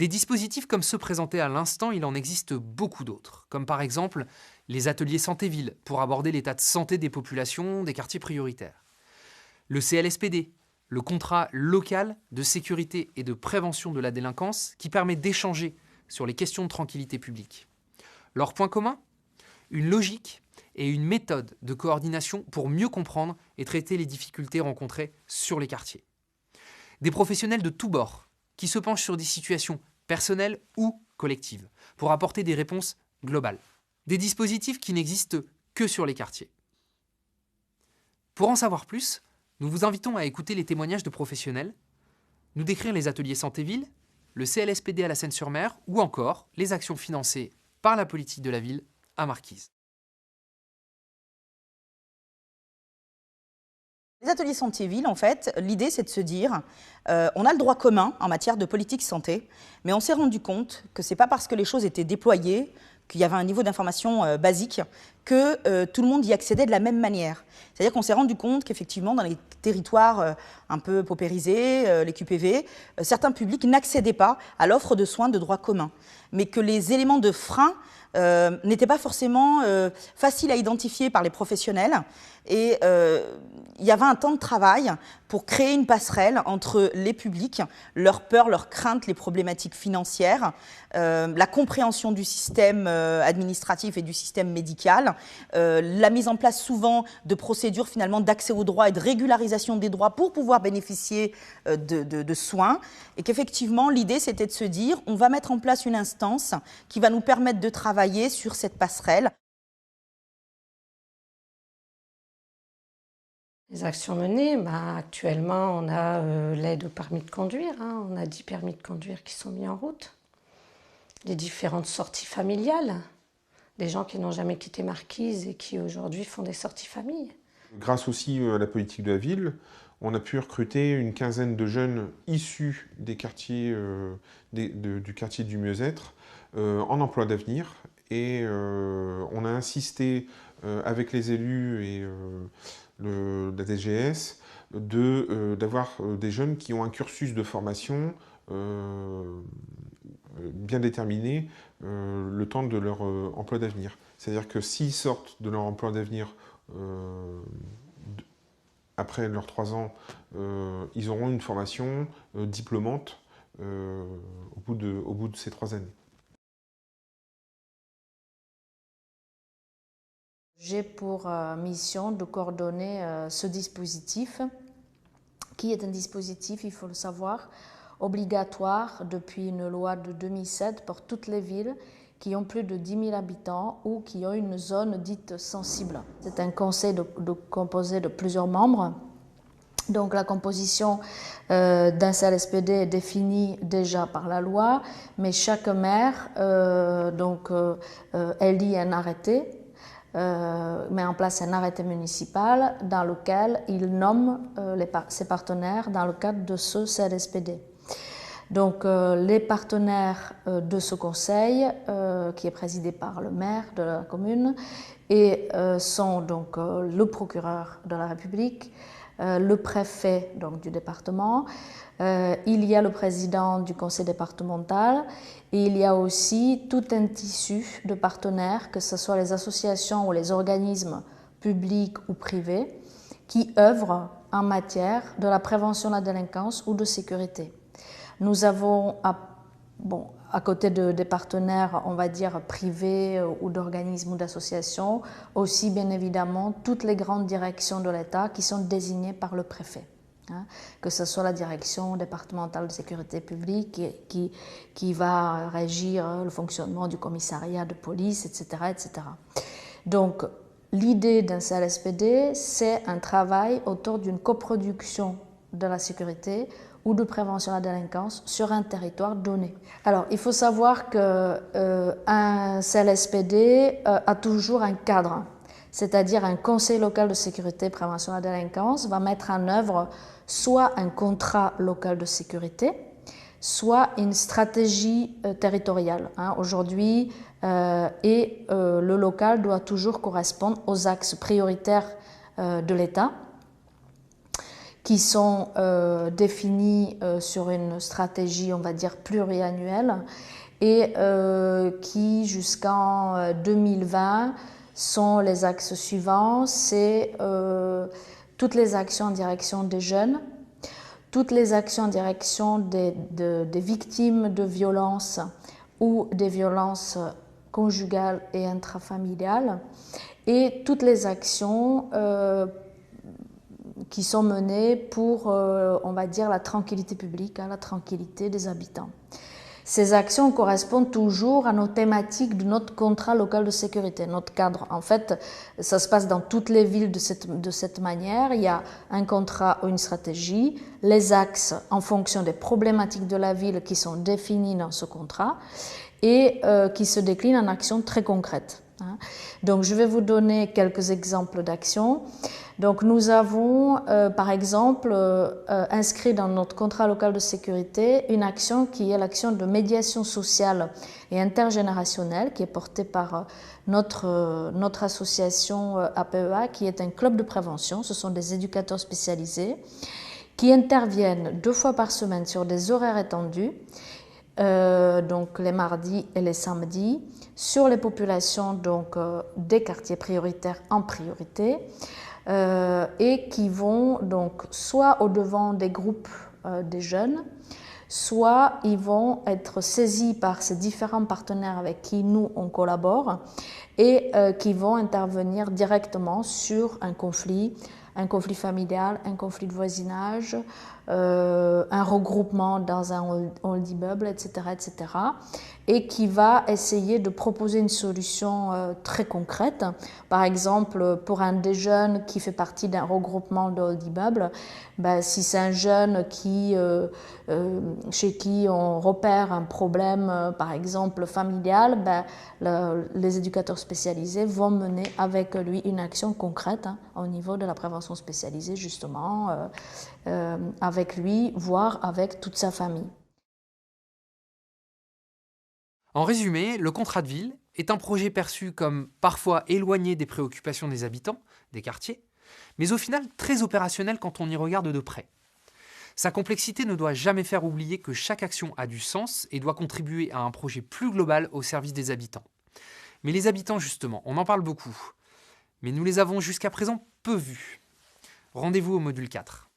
Des dispositifs comme ceux présentés à l'instant, il en existe beaucoup d'autres, comme par exemple les ateliers santé-ville pour aborder l'état de santé des populations des quartiers prioritaires. Le CLSPD, le contrat local de sécurité et de prévention de la délinquance qui permet d'échanger sur les questions de tranquillité publique. Leur point commun ? Une logique et une méthode de coordination pour mieux comprendre et traiter les difficultés rencontrées sur les quartiers. Des professionnels de tous bords qui se penchent sur des situations personnelles ou collectives pour apporter des réponses globales. Des dispositifs qui n'existent que sur les quartiers. Pour en savoir plus, nous vous invitons à écouter les témoignages de professionnels, nous décrire les ateliers santé-ville, le CLSPD à la Seine-sur-Mer ou encore les actions financées par la politique de la ville à Marquise. Les ateliers santé-ville, en fait, l'idée c'est de se dire, on a le droit commun en matière de politique santé, mais on s'est rendu compte que c'est pas parce que les choses étaient déployées, qu'il y avait un niveau d'information basique, que tout le monde y accédait de la même manière. C'est-à-dire qu'on s'est rendu compte qu'effectivement, dans les territoires un peu paupérisés, les QPV, certains publics n'accédaient pas à l'offre de soins de droit commun, mais que les éléments de frein n'étaient pas forcément faciles à identifier par les professionnels. Et il y avait un temps de travail pour créer une passerelle entre les publics, leurs peurs, leurs craintes, les problématiques financières, la compréhension du système administratif et du système médical, la mise en place souvent de procédures finalement d'accès aux droits et de régularisation des droits pour pouvoir bénéficier de soins. Et qu'effectivement, l'idée, c'était de se dire, on va mettre en place une instance qui va nous permettre de travailler sur cette passerelle. Les actions menées, actuellement, on a l'aide au permis de conduire. On a 10 permis de conduire qui sont mis en route. Les différentes sorties familiales. Des gens qui n'ont jamais quitté Marquise et qui aujourd'hui font des sorties famille. Grâce aussi à la politique de la ville, on a pu recruter une quinzaine de jeunes issus des quartiers, du quartier du mieux-être en emploi d'avenir. Et on a insisté avec les élus et la DGS d'avoir des jeunes qui ont un cursus de formation bien déterminé le temps de leur emploi d'avenir. C'est-à-dire que s'ils sortent de leur emploi d'avenir après leurs 3 ans, ils auront une formation diplômante au bout de ces 3 années. J'ai pour mission de coordonner ce dispositif, qui est un dispositif, il faut le savoir, obligatoire depuis une loi de 2007 pour toutes les villes qui ont plus de 10 000 habitants ou qui ont une zone dite sensible. C'est un conseil composé de plusieurs membres. Donc la composition d'un CLSPD est définie déjà par la loi, mais chaque maire élit un arrêté, met en place un arrêté municipal dans lequel il nomme ses partenaires dans le cadre de ce CLSPD. Donc les partenaires de ce conseil, qui est présidé par le maire de la commune, sont donc le procureur de la République, le préfet donc, du département, il y a le président du conseil départemental et il y a aussi tout un tissu de partenaires, que ce soit les associations ou les organismes publics ou privés, qui œuvrent en matière de la prévention de la délinquance ou de sécurité. Nous avons, à côté des partenaires, on va dire, privés ou d'organismes ou d'associations, aussi bien évidemment toutes les grandes directions de l'État qui sont désignées par le préfet. Que ce soit la direction départementale de sécurité publique qui va régir le fonctionnement du commissariat de police, etc. etc. Donc, l'idée d'un CLSPD, c'est un travail autour d'une coproduction de la sécurité ou de prévention de la délinquance sur un territoire donné. Alors, il faut savoir qu'un CLSPD a toujours un cadre, c'est-à-dire un conseil local de sécurité et prévention de la délinquance va mettre en œuvre soit un contrat local de sécurité, soit une stratégie territoriale. Aujourd'hui, le local doit toujours correspondre aux axes prioritaires de l'État. qui sont définis sur une stratégie, on va dire, pluriannuelle et qui, jusqu'en 2020, sont les axes suivants. C'est toutes les actions en direction des jeunes, toutes les actions en direction des victimes de violences ou des violences conjugales et intrafamiliales, et toutes les actions qui sont menées pour, on va dire, la tranquillité publique, la tranquillité des habitants. Ces actions correspondent toujours à nos thématiques de notre contrat local de sécurité, notre cadre. En fait, ça se passe dans toutes les villes de cette manière. Il y a un contrat ou une stratégie, les axes en fonction des problématiques de la ville qui sont définis dans ce contrat et qui se déclinent en actions très concrètes. Donc, je vais vous donner quelques exemples d'actions. Donc, nous avons, par exemple, inscrit dans notre contrat local de sécurité une action qui est l'action de médiation sociale et intergénérationnelle, qui est portée par notre association APEA, qui est un club de prévention. Ce sont des éducateurs spécialisés qui interviennent 2 fois par semaine sur des horaires étendus, donc les mardis et les samedis, sur les populations donc, des quartiers prioritaires en priorité, et qui vont donc soit au-devant des groupes des jeunes, soit ils vont être saisis par ces différents partenaires avec qui nous on collabore et qui vont intervenir directement sur un conflit familial, un conflit de voisinage, un regroupement dans un hall d'immeuble, etc., etc., et qui va essayer de proposer une solution très concrète. Par exemple, pour un des jeunes qui fait partie d'un regroupement de hall d'immeuble, si c'est un jeune chez qui on repère un problème, par exemple familial, les éducateurs spécialisés vont mener avec lui une action concrète au niveau de la prévention spécialisée, justement, avec lui, voire avec toute sa famille. En résumé, le contrat de ville est un projet perçu comme parfois éloigné des préoccupations des habitants, des quartiers, mais au final très opérationnel quand on y regarde de près. Sa complexité ne doit jamais faire oublier que chaque action a du sens et doit contribuer à un projet plus global au service des habitants. Mais les habitants, justement, on en parle beaucoup, mais nous les avons jusqu'à présent peu vus. Rendez-vous au module 4.